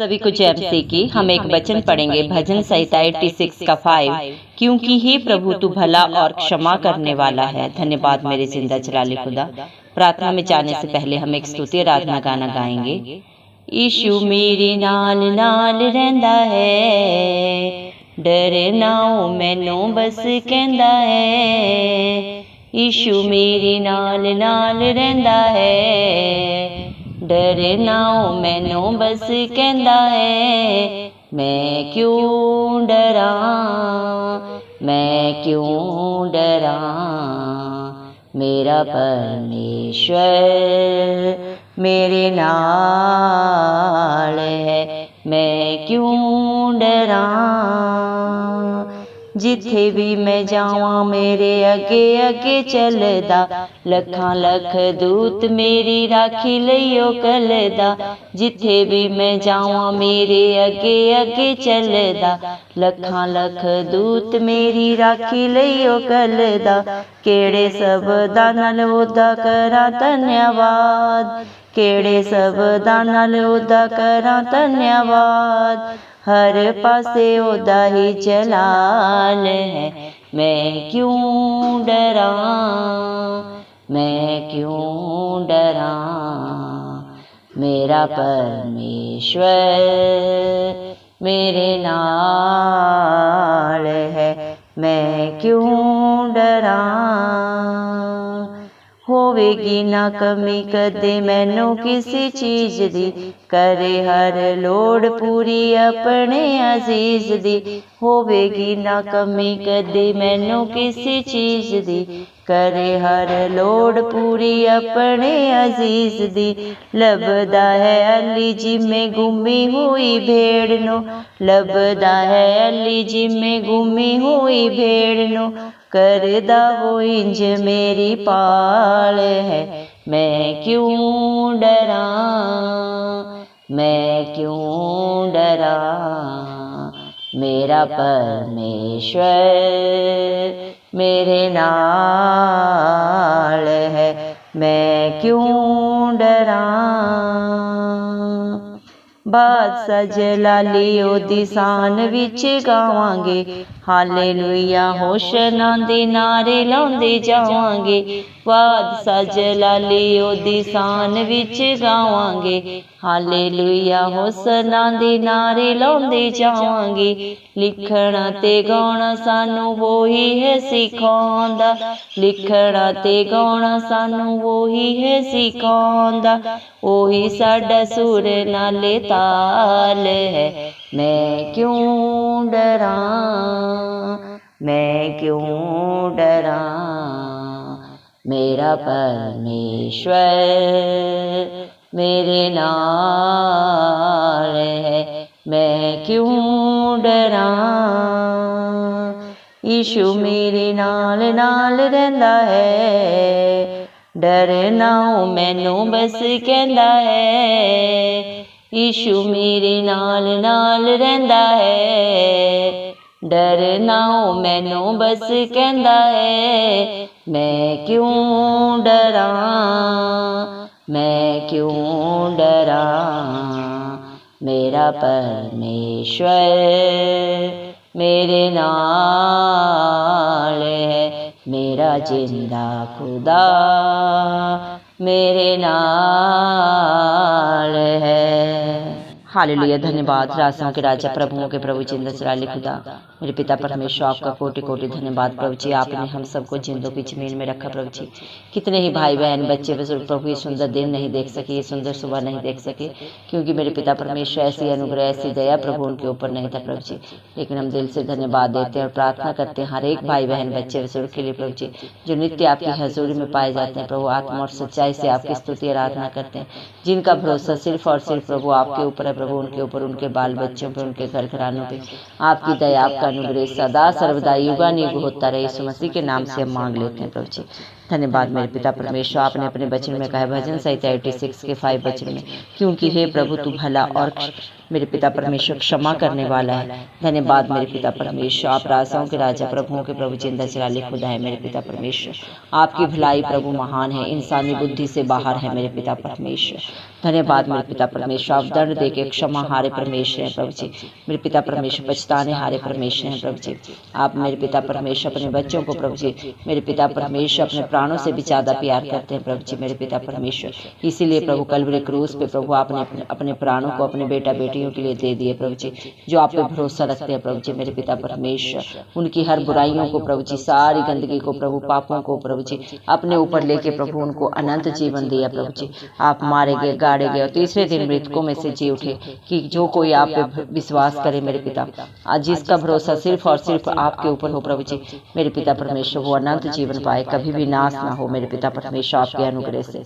सभी को जय मसीह की। हम एक वचन पढ़ेंगे भजन संहिता 86 का 5। क्योंकि हे प्रभु तू भला और क्षमा करने वाला है। धन्यवाद मेरे जिंदा जलाली खुदा। प्रार्थना में जाने से पहले हम एक स्तुति आराधना गाना गाएंगे। यीशु मेरे नाल नाल रहंदा है, डरना मैनू बस कहंदा है। यीशु मेरे नाल नाल रहंदा है, डरना मैनू बस कहंदा है। मैं क्यों डरा, मैं क्यों डरा, मेरा परमेश्वर मेरे नाल है। मैं क्यों डरा, जिथे भी मैं जावां मेरे अगे अगे चलदा। लखां लख दूत मेरी राखी लईओ कलदा। जिथे भी मैं जावां मेरे अगे अगे चलदा। लखां लख दूत मेरी राखी लईओ कलदा। केड़े सबदां नाल ओदा करां धन्यवाद, केड़े सबदां नाल ओदा करां धन्यवाद। हर पासे ओदा ही जलाल है। मैं क्यों डरा, मैं क्यों डरा, मेरा परमेश्वर मेरे नाल है। मैं क्यों डरा, होवेगी ना कमी कदे मैनू किसी चीज दी। करे हर लोड़ पूरी अपने अजीज दी। होवेगी ना कमी कदे मैनू किसी चीज दी। करे हर लोड़ पूरी अपने अजीज दी। लभदा है अली जिम्मे गुमी हुई भेड़ नो। लभदा है अली जिम्मे गुमी हुई भेड़ नो। करदा वो इंज मेरी पाल है। मैं क्यों डरा, मैं क्यों डरा, मेरा परमेश्वर मेरे नाल है। मैं क्यों डरा, बादशाह जलाली ओदी शान विच गावांगे। हालेलुया होशना दे नारे लाउंदे जावांगे। बादशाह जलाली ओदी शान विच गावांगे। हालेलुया होशना दे नारे लाउंदे जावांगे। लिखना ते गाउणा सानू वो ही है सिखाउंदा। लिखना ते गाउणा सानू वो ही है सिखाउंदा। ओही साडा सुर नाले ताल है। मैं क्यों डरा, मैं क्यों डरा, मेरा परमेश्वर मेरे नाल है। मैं क्यों डरा, यीशु मेरे नाल नाल रहंदा है। डरना मैनू बस कहंदा है। यीशु मेरे नाल नाल रहंदा है। डरना मैनू बस कहंदा है। मैं क्यों डरा, मैं क्यों डरा, मेरा परमेश्वर मेरे नाल है। मेरा जिंदा खुदा मेरे नाल है। हालेलुया। धन्यवाद राजाओं के राजा प्रभुओं के प्रभु जिंदा जलाली खुदा। मेरे पिता परमेश्वर आपका कोटि कोटि धन्यवाद प्रभु जी। आपने हम सबको जिंदों की जमीन में रखा प्रभु जी। कितने ही भाई बहन बच्चे बुजुर्ग प्रभु ये सुंदर दिन नहीं देख सके, ये सुंदर सुबह नहीं देख सके, क्योंकि मेरे पिता परमेश्वर ऐसी अनुग्रह ऐसी दया प्रभु उनके ऊपर नहीं था प्रभु जी। लेकिन हम दिल से धन्यवाद देते हैं और प्रार्थना करते हैं हर एक भाई बहन बच्चे बुजुर्ग के लिए प्रभु जी, जो नित्य आपकी हजूरी में पाए जाते हैं प्रभु। आत्मा और सच्चाई से आपकी स्तुति आराधना करते हैं, जिनका भरोसा सिर्फ और सिर्फ प्रभु आपके ऊपर है प्रभु। उनके ऊपर, उनके बाल बच्चों पर, उनके घर घरानों पे आपकी दया आपका अनुग्रह सदा सर्वदा युगानुयुग होता रहे। यीशु मसीह के नाम से हम मांग लेते हैं प्रभु जी। धन्यवाद मेरे पिता परमेश्वर, आपने अपने वचन में कहा भजन संहिता 86 के 5 वचन में, क्योंकि हे प्रभु तू भला और मेरे पिता परमेश्वर क्षमा करने वाला है। धन्यवाद मेरे पिता परमेश्वर, आप राजाओं के राजा प्रभुओं के प्रभु जिंदा चिराले खुदा है मेरे पिता परमेश्वर। आपकी भलाई प्रभु महान है, इंसानी बुद्धि से बाहर है मेरे पिता परमेश्वर। धन्यवाद मेरे पिता परमेश्वर, आप दंड दे के क्षमा हारे परमेश्वर हैं प्रभु जी। मेरे पिता परमेश्वर पछताने हारे परमेश्वर हैं प्रभु जी। आप मेरे पिता परमेश्वर अपने बच्चों को प्रभु जी, मेरे पिता परमेश्वर अपने प्राणों से भी ज्यादा प्यार करते हैं प्रभु जी मेरे पिता परमेश्वर। इसीलिए प्रभु कल्वरी क्रूस पे प्रभु आपने अपने प्राणों को अपने बेटा बेटियों के लिए दे दिए प्रभु जी, जो आप पे भरोसा रखते हैं प्रभु जी मेरे पिता परमेश्वर। उनकी हर बुराइयों को प्रभु जी, सारी गंदगी को प्रभु, पापों को प्रभु जी अपने ऊपर लेके प्रभु उनको अनंत जीवन दिया प्रभु जी। आप मारे गए, गाड़े गए और तीसरे दिन मृतकों में से जी उठे, कि जो कोई आप पे विश्वास करे मेरे पिता, आज जिसका भरोसा सिर्फ और सिर्फ आपके ऊपर हो प्रभु जी मेरे पिता परमेश्वर, वो अनंत जीवन पाए, कभी भी नाश ना हो मेरे पिता परमेश्वर आपके अनुग्रह से।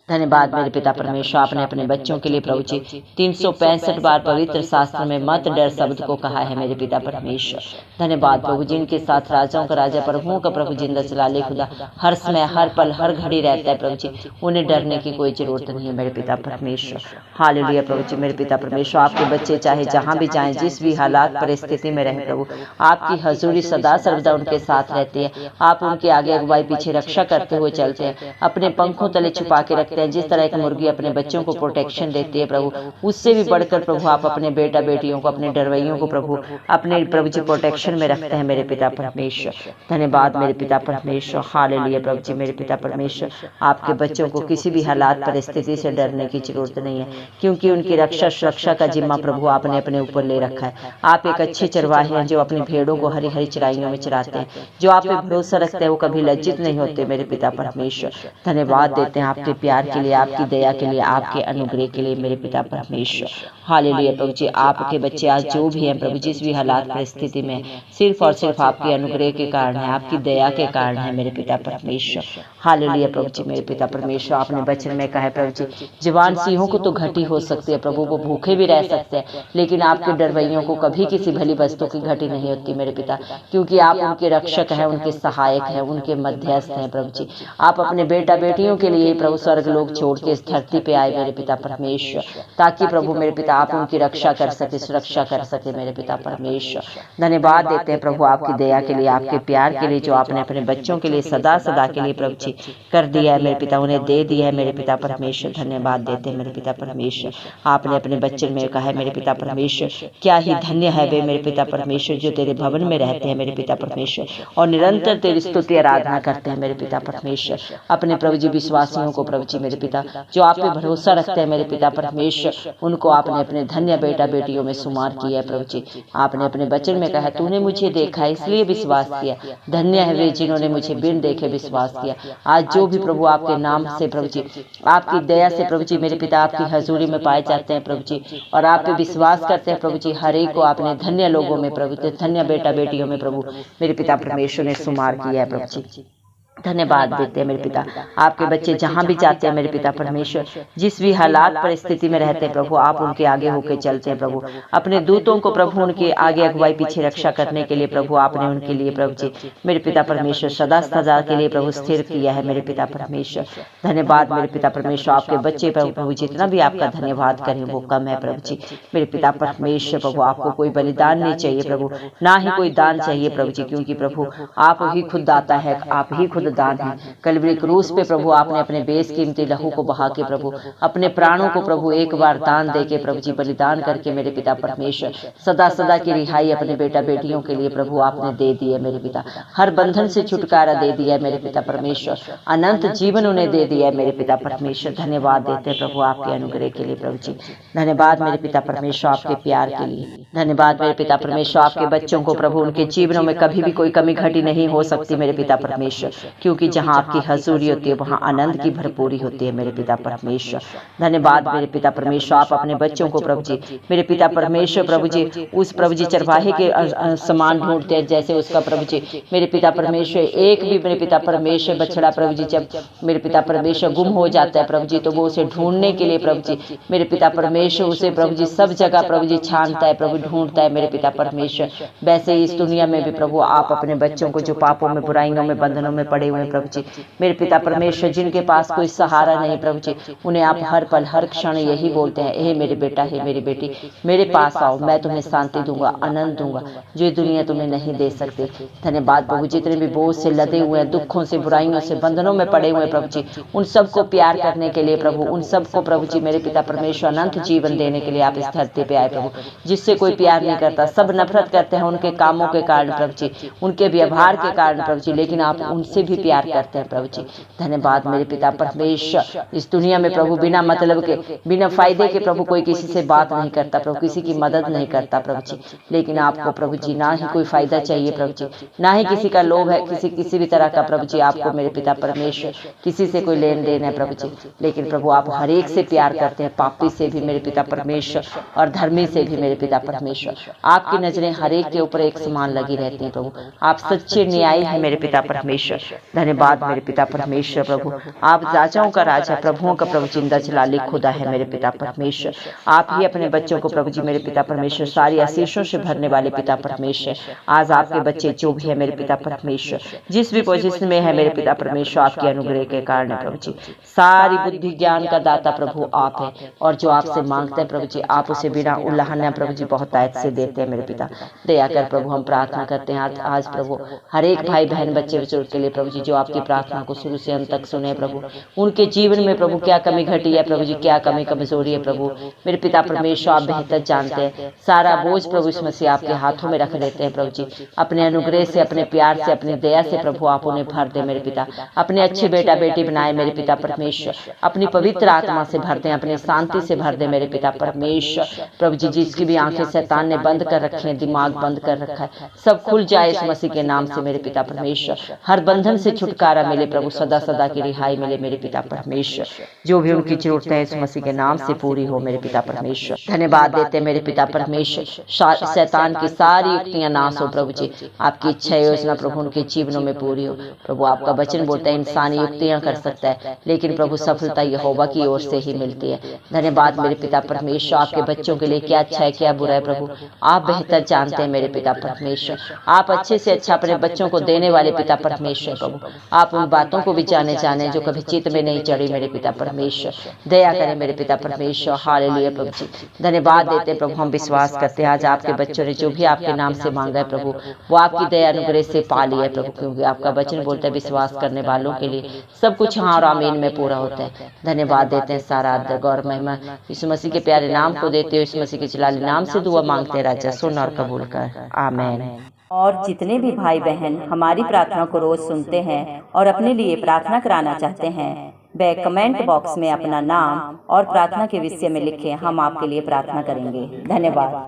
धन्यवाद मेरे पिता परमेश्वर, आपने अपने बच्चों के लिए प्रभु जी 365 बार पवित्र शास्त्र में मत डर शब्द को कहा है मेरे पिता परमेश्वर। धन्यवाद प्रभु, जिनके साथ राजाओं का राजा प्रभुओं का प्रभु जिंदा चिराले खुदा हर समय हर पल हर घड़ी रहता है प्रभु जी, उन्हें डरने की कोई जरूरत नहीं है मेरे पिता परमेश्वर। हालेलुया प्रभु जी मेरे पिता परमेश्वर, आपके बच्चे चाहे जहाँ भी जाएं, जिस भी हालात परिस्थिति में रहे प्रभु, आपकी हजूरी सदा सर्वदा उनके साथ रहती है। आप उनके आगे अगुवाई पीछे रक्षा करते हुए चलते हैं, अपने पंखों तले छुपा के रखते हैं। जिस तरह एक मुर्गी अपने बच्चों को प्रोटेक्शन देती है प्रभु, उससे भी बढ़कर प्रभु आप अपने बेटा बेटियों को, अपने डरवैयों को प्रभु अपने प्रभु जी प्रोटेक्शन में रखते हैं मेरे पिता परमेश्वर। धन्यवाद मेरे पिता परमेश्वर। हालेलुया प्रभु जी मेरे पिता परमेश्वर, आपके बच्चों को किसी भी हालात परिस्थिति से डरने की जरूरत नहीं है, क्योंकि उनकी रक्षा सुरक्षा का जिम्मा प्रभु आपने अपने ऊपर ले रखा है। आप एक अच्छे चरवाहे हैं जो अपनी भेड़ों को हरी हरी चराइयों में चराते हैं। जो आप पे भरोसा रखते हैं वो कभी लज्जित नहीं होते मेरे पिता परमेश्वर। धन्यवाद देते हैं आपके प्यार के लिए, आपकी दया के लिए, आपके अनुग्रह के लिए मेरे पिता परमेश्वर। हालेलुया प्रभु जी, आपके बच्चे आज जो भी हैं प्रभु, जिस भी हालात परिस्थिति में, सिर्फ और सिर्फ आपके अनुग्रह के कारण है, आपकी दया के कारण है मेरे पिता परमेश्वर। हालेलुया प्रभु जी मेरे पिता परमेश्वर, आपने वचन में कहा है प्रभु जी, जवान सिंहों को तो घटी हो सकती है प्रभु, वो भूखे भी रह सकते हैं, लेकिन आपके डरवैयों को कभी किसी भली वस्तु की घटी नहीं होती मेरे पिता, क्योंकि आप उनके रक्षक हैं, उनके सहायक हैं, उनके मध्यस्थ हैं प्रभु जी। आप अपने बेटा बेटियों के लिए प्रभु स्वर्ग लोग छोड़ के इस धरती पे आए मेरे पिता परमेश्वर, ताकि प्रभु मेरे पिता आप उनकी रक्षा कर सके, सुरक्षा कर सके मेरे पिता परमेश्वर। धन्यवाद देते हैं प्रभु आपकी दया के लिए, आपके प्यार के लिए, जो आपने अपने बच्चों के लिए सदा सदा के लिए प्रभु जी कर दिया है मेरे पिता, उन्हें दे दिया है मेरे पिता परमेश्वर। धन्यवाद देते हैं मेरे पिता परमेश्वर, आपने अपने बच्चे में कहा है मेरे पिता परमेश्वर, क्या ही धन्य है वे मेरे पिता परमेश्वर जो तेरे भवन में रहते हैं मेरे पिता परमेश्वर, और निरंतर तेरी स्तुति आराधना करते हैं मेरे पिता परमेश्वर। अपने प्रभु जी विश्वासियों को प्रभु जी मेरे पिता, जो आप पे भरोसा रखते हैं मेरे पिता परमेश्वर, उनको आपने अपने धन्य बेटा बेटियों में शुमार किया है प्रभु जी। आपने अपने वचन में कहा, तूने मुझे देखा इसलिए विश्वास किया, धन्य है वे जिन्होंने मुझे बिन देखे विश्वास किया। आज जो भी प्रभु आपके नाम से प्रभु जी, आपकी दया से प्रभु जी मेरे पिता आपकी हजूरी में पाए जाते हैं प्रभु जी, और आप पे विश्वास करते हैं प्रभु जी, हर एक को आपने धन्य लोगों में प्रभु, धन्य बेटा बेटियों में प्रभु मेरे पिता परमेश्वर ने शुमार किया है प्रभु जी। धन्यवाद देते हैं मेरे पिता, आपके बच्चे जहां भी जाते हैं मेरे पिता परमेश्वर, जिस भी हालात परिस्थिति में रहते हैं प्रभु, आप उनके आगे होकर चलते हैं प्रभु। अपने दूतों को प्रभु उनके आगे अगुवाई पीछे रक्षा करने के लिए प्रभु आपने उनके लिए प्रभु जी मेरे पिता परमेश्वर सदा सदा के लिए प्रभु स्थिर किया है मेरे पिता परमेश्वर। धन्यवाद मेरे पिता परमेश्वर, आपके बच्चे प्रभु जितना भी आपका धन्यवाद करें वो कम है प्रभु जी मेरे पिता परमेश्वर। प्रभु आपको कोई बलिदान नहीं चाहिए प्रभु, ना ही कोई दान चाहिए प्रभु जी, क्योंकि प्रभु आप ही खुद दाता है, आप ही खुद दान है। कलवरी क्रूस पे प्रभु आपने अपने बेसकीमती लहू को बहा के प्रभु अपने प्राणों को प्रभु एक बार दान दे के प्रभु जी बलिदान करके मेरे पिता परमेश्वर सदा सदा की रिहाई अपने बेटा बेटियों के लिए प्रभु आपने दे दी है मेरे पिता। हर बंधन से छुटकारा दे दिया है मेरे पिता परमेश्वर, अनंत जीवन उन्हें दे दिया है मेरे पिता परमेश्वर। धन्यवाद देते हैं प्रभु आपके अनुग्रह के लिए प्रभु जी। धन्यवाद मेरे पिता परमेश्वर आपके प्यार के लिए। धन्यवाद मेरे पिता परमेश्वर, आपके बच्चों को प्रभु उनके जीवनों में कभी भी कोई कमी घटी नहीं हो सकती मेरे पिता परमेश्वर, क्योंकि जहां आपकी हजूरी होती है वहां आनंद की भरपूरी होती है मेरे पिता परमेश्वर। धन्यवाद मेरे पिता परमेश्वर, आप अपने बच्चों को प्रभु जी मेरे पिता परमेश्वर प्रभु जी उस प्रभु जी चरवाहे के समान ढूंढते हैं, जैसे उसका प्रभु जी मेरे पिता परमेश्वर एक भी मेरे पिता परमेश्वर बछड़ा प्रभु जी जब मेरे पिता परमेश्वर गुम हो जाता है प्रभु जी, तो वो उसे ढूंढने के लिए प्रभु जी मेरे पिता परमेश्वर उसे प्रभु जी सब जगह प्रभु जी छानता है प्रभु, ढूंढता है मेरे पिता परमेश्वर। वैसे ही इस दुनिया में भी प्रभु आप अपने बच्चों को जो पापों में बुराइयों में बंधनों में पड़े हुए हैं प्रभु जी। मेरे पिता परमेश्वर, जिनके पास कोई सहारा नहीं प्रभु जी, उन्हें आप हर पल हर क्षण यही बोलते हैं, हे मेरे बेटा, हे मेरी बेटी, मेरे पास आओ, मैं तुम्हें शांति दूंगा, आनंद दूंगा, जो ये दुनिया तुम्हें नहीं दे सकती। धन्यवाद प्रभु। जितने भी बोझ से लदे हुए हैं, दुखों से, बुराइयों से, बंधनों में पड़े हुए प्रभु जी, उन सबको प्यार करने के लिए प्रभु, उन सबको प्रभु जी मेरे पिता परमेश्वर अनंत जीवन देने के लिए आप इस धरती पे आए प्रभु। जिससे कोई प्यार नहीं करता, सब नफरत करते हैं उनके कामों के कारण प्रभु जी, उनके व्यवहार के कारण प्रभु जी, लेकिन आप उनसे भी प्यार करते हैं प्रभु जी। धन्यवाद मेरे पिता परमेश्वर। इस दुनिया में प्रभु बिना मतलब के, बिना फायदे के प्रभु कोई किसी से बात नहीं करता प्रभु, किसी की मदद नहीं करता प्रभु जी, लेकिन आपको प्रभु जी ना ही कोई फायदा चाहिए प्रभु जी, ना ही किसी का लोभ है, किसी भी तरह का प्रभु जी। आपको मेरे पिता परमेश्वर किसी से कोई लेन देन है प्रभु जी, लेकिन प्रभु आप हर एक से प्यार करते हैं, पापी से भी मेरे पिता परमेश्वर और धर्मी से भी मेरे पिता परमेश्वर। आपकी नजरें हर एक के ऊपर एक समान लगी रहती हैं प्रभु। आप सच्चे न्यायी हैं मेरे पिता परमेश्वर। धन्यवाद मेरे पिता परमेश्वर प्रभु। आप राजाओं का राजा, प्रभुओं का प्रभु, जिंदा जलाली खुदा है मेरे पिता परमेश्वर। आप ही अपने बच्चों को प्रभु जी मेरे पिता परमेश्वर सारी आशीषों से भरने वाले पिता परमेश्वर। आज आपके बच्चे जो भी है मेरे पिता परमेश्वर, जिस भी पोजीशन में है मेरे पिता परमेश्वर, आपके अनुग्रह के कारण प्रभु जी, सारी बुद्धि ज्ञान का दाता प्रभु आप है, और जो आपसे मांगते हैं प्रभु जी, आप उसे बिना उल्लाहना प्रभु जी बहुत आयत से देते हैं मेरे पिता। दया कर प्रभु, हम प्रार्थना करते हैं आज प्रभु हर एक भाई बहन, बच्चे बुजुर्ग के लिए प्रभु जी, जो आपकी प्रार्थना को शुरू से अंत तक सुने प्रभु, उनके जीवन में प्रभु क्या कमी घटी है प्रभु जी, क्या कमी कमजोरी है प्रभु मेरे पिता परमेश्वर, आप बेहतर जानते हैं। सारा बोझ प्रभु इस मसीह आपके हाथों में रख देते हैं प्रभु जी। अपने अनुग्रह से, अपने प्यार से, अपनी दया से प्रभु आप उन्हें भर दे मेरे पिता। अपने अच्छे बेटा बेटी बनाए मेरे पिता परमेश्वर, अपनी पवित्र आत्मा से भर दे, अपनी शांति से भर दे मेरे पिता परमेश्वर प्रभु जी। जिसकी भी आंखें शैतान ने बंद कर रखी हैं, दिमाग बंद कर रखा है, सब खुल जाए इस मसीह के नाम से मेरे पिता परमेश्वर। हर बंधन से छुटकारा मिले प्रभु, सदा सदा की रिहाई मिले मेरे पिता परमेश्वर। जो भी उनकी जरूरत है इस मसीह के नाम से पूरी हो मेरे पिता परमेश्वर। धन्यवाद देते मेरे पिता परमेश्वर। शैतान की सारी युक्तियां नाश हो प्रभु जी, आपकी इच्छा योजना प्रभु उनके जीवनों में पूरी हो प्रभु। आपका वचन बोलता है इंसानी युक्तियां कर सकता है, लेकिन प्रभु सफलता यहोवा की ओर से ही मिलती है। धन्यवाद मेरे पिता परमेश्वर। आपके बच्चों के लिए क्या अच्छा है, क्या बुरा है प्रभु आप बेहतर जानते हैं मेरे पिता परमेश्वर। आप अच्छे से अच्छा अपने बच्चों को देने वाले पिता परमेश्वर प्रभु, आप उन बातों को भी जाने जो कभी चित्त में नहीं चढ़ी मेरे पिता परमेश्वर। दया करें मेरे पिता परमेश्वर। हालेलुया प्रभु जी। धन्यवाद देते प्रभु, हम विश्वास करते हैं आज आपके बच्चों ने जो भी आपके नाम से मांगा है प्रभु, वो आपकी दया अनुग्रह से पा लिया है प्रभु, क्योंकि आपका वचन बोलता है विश्वास करने वालों के लिए सब कुछ हाँ और आमीन में पूरा होता है। धन्यवाद देते हैं, सारा आदर गौर महिमा यीशु मसीह के प्यारे नाम को देते हो। यीशु मसीह के जलाली नाम से दुआ मांगते हैं राजा, सुन और कबूल कर, आमीन। और जितने भी भाई बहन हमारी प्रार्थना को रोज सुनते हैं और अपने लिए प्रार्थना कराना चाहते हैं, वे कमेंट बॉक्स में अपना नाम और प्रार्थना के विषय में लिखें, हम आपके लिए प्रार्थना करेंगे। धन्यवाद।